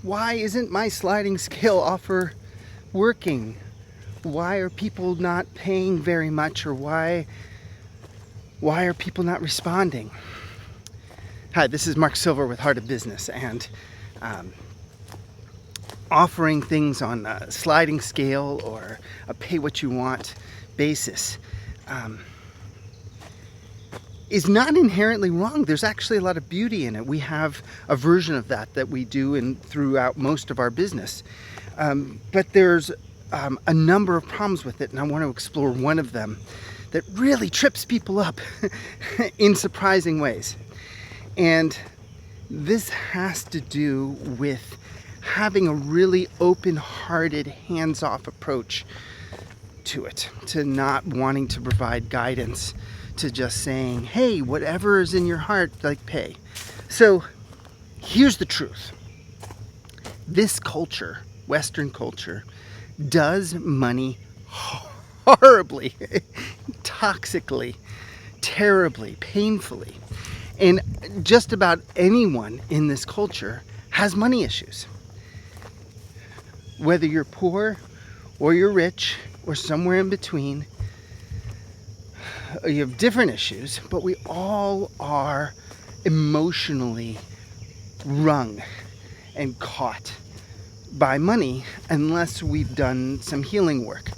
Why isn't my sliding scale offer working? Why are people not paying very much, or why are people not responding? Hi, this is Mark Silver with Heart of Business, and offering things on a sliding scale or a pay what you want basis is not inherently wrong. There's actually a lot of beauty in it. We have a version of that we do throughout most of our business. But there's a number of problems with it, and I want to explore one of them that really trips people up in surprising ways. And this has to do with having a really open-hearted, hands-off approach to it, to not wanting to provide guidance, to just saying, hey, whatever is in your heart, like, pay. So here's the truth. This culture, Western culture, does money horribly, toxically, terribly, painfully. And just about anyone in this culture has money issues. Whether you're poor or you're rich or somewhere in between, you have different issues, but we all are emotionally wrung and caught by money unless we've done some healing work,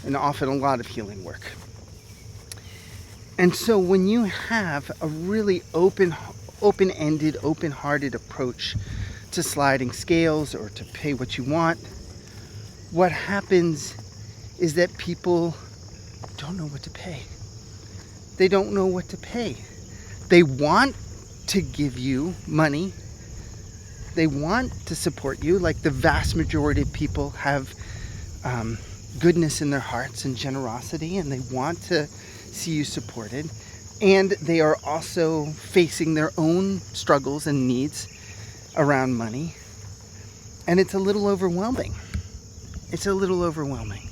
and often a lot of healing work. And so when you have a really open-ended, open-hearted approach to sliding scales or to pay what you want, what happens is that people don't know what to pay. They don't know what to pay. They want to give you money. They want to support you, like the vast majority of people have goodness in their hearts and generosity, and they want to see you supported. And they are also facing their own struggles and needs around money. And it's a little overwhelming. It's a little overwhelming.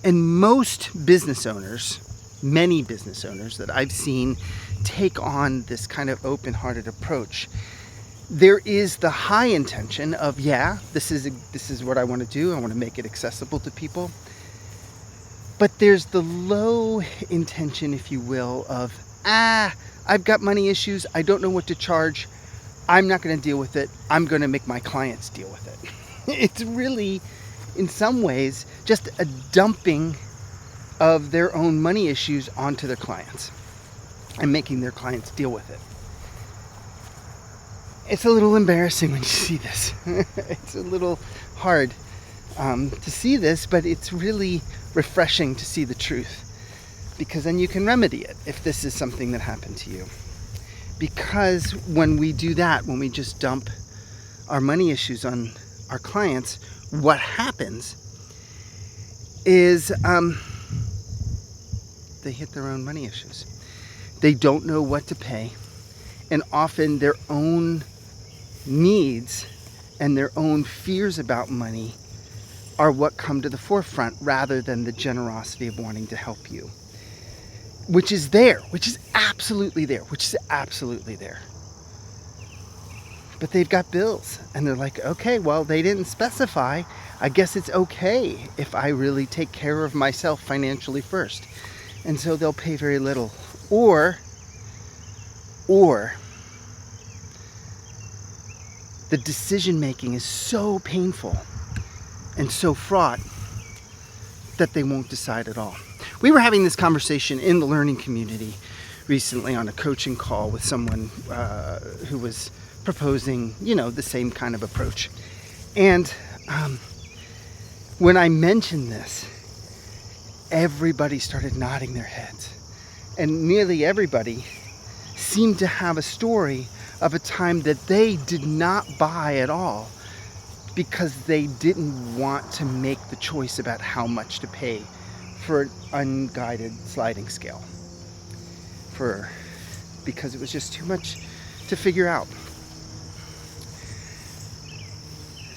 And most business owners, many business owners that I've seen take on this kind of open-hearted approach, there is the high intention of, this is what I want to do. I want to make it accessible to people. But there's the low intention, if you will, of, I've got money issues. I don't know what to charge. I'm not going to deal with it. I'm going to make my clients deal with it. It's really, in some ways, just a dumping of their own money issues onto their clients and making their clients deal with it. It's a little embarrassing when you see this. It's a little hard to see this, but it's really refreshing to see the truth, because then you can remedy it if this is something that happened to you. Because when we do that, when we just dump our money issues on our clients, what happens is they hit their own money issues. They don't know what to pay, and often their own needs and their own fears about money are what come to the forefront, rather than the generosity of wanting to help you, which is absolutely there. But they've got bills, and they're like, okay, well, they didn't specify. I guess it's okay if I really take care of myself financially first. And so they'll pay very little. Or the decision making is so painful and so fraught that they won't decide at all. We were having this conversation in the learning community recently on a coaching call with someone who was proposing, the same kind of approach. And when I mentioned this, everybody started nodding their heads. And nearly everybody seemed to have a story of a time that they did not buy at all, because they didn't want to make the choice about how much to pay for an unguided sliding scale, because it was just too much to figure out.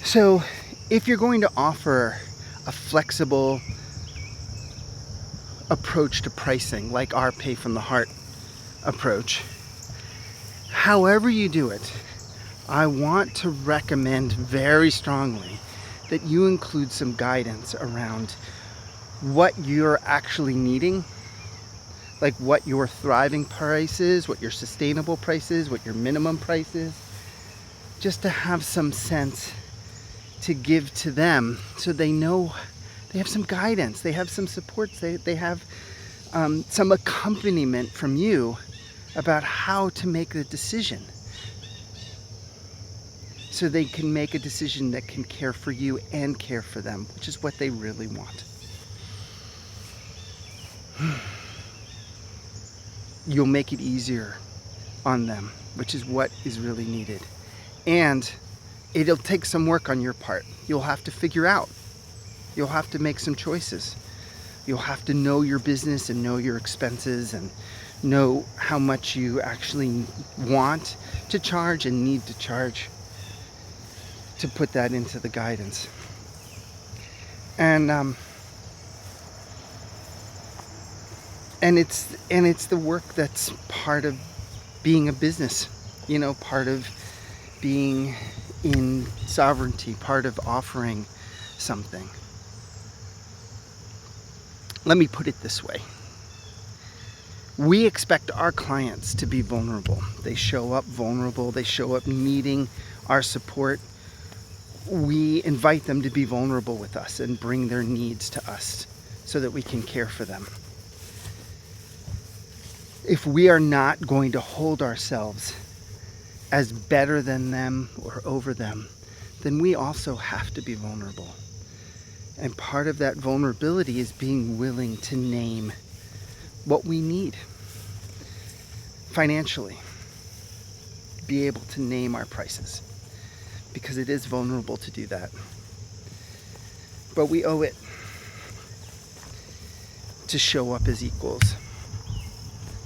So if you're going to offer a flexible approach to pricing, like our Pay from the Heart approach, however you do it, I want to recommend very strongly that you include some guidance around what you're actually needing, like what your thriving price is, what your sustainable price is, what your minimum price is, just to have some sense to give to them so they know, they have some guidance, they have some supports, they have some accompaniment from you about how to make the decision, so they can make a decision that can care for you and care for them, which is what they really want. You'll make it easier on them, which is what is really needed. And it'll take some work on your part. You'll have to figure out. You'll have to make some choices. You'll have to know your business and know your expenses and know how much you actually want to charge and need to charge to put that into the guidance. And it's the work that's part of being a business, you know, part of being in sovereignty, part of offering something. Let me put it this way. We expect our clients to be vulnerable. They show up vulnerable. They show up needing our support. We invite them to be vulnerable with us and bring their needs to us so that we can care for them. If we are not going to hold ourselves as better than them or over them, then we also have to be vulnerable. And part of that vulnerability is being willing to name what we need financially. Be able to name our prices, because it is vulnerable to do that. But we owe it to show up as equals.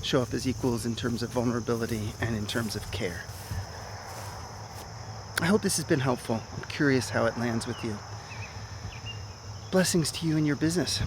Show up as equals in terms of vulnerability and in terms of care. I hope this has been helpful. I'm curious how it lands with you. Blessings to you and your business.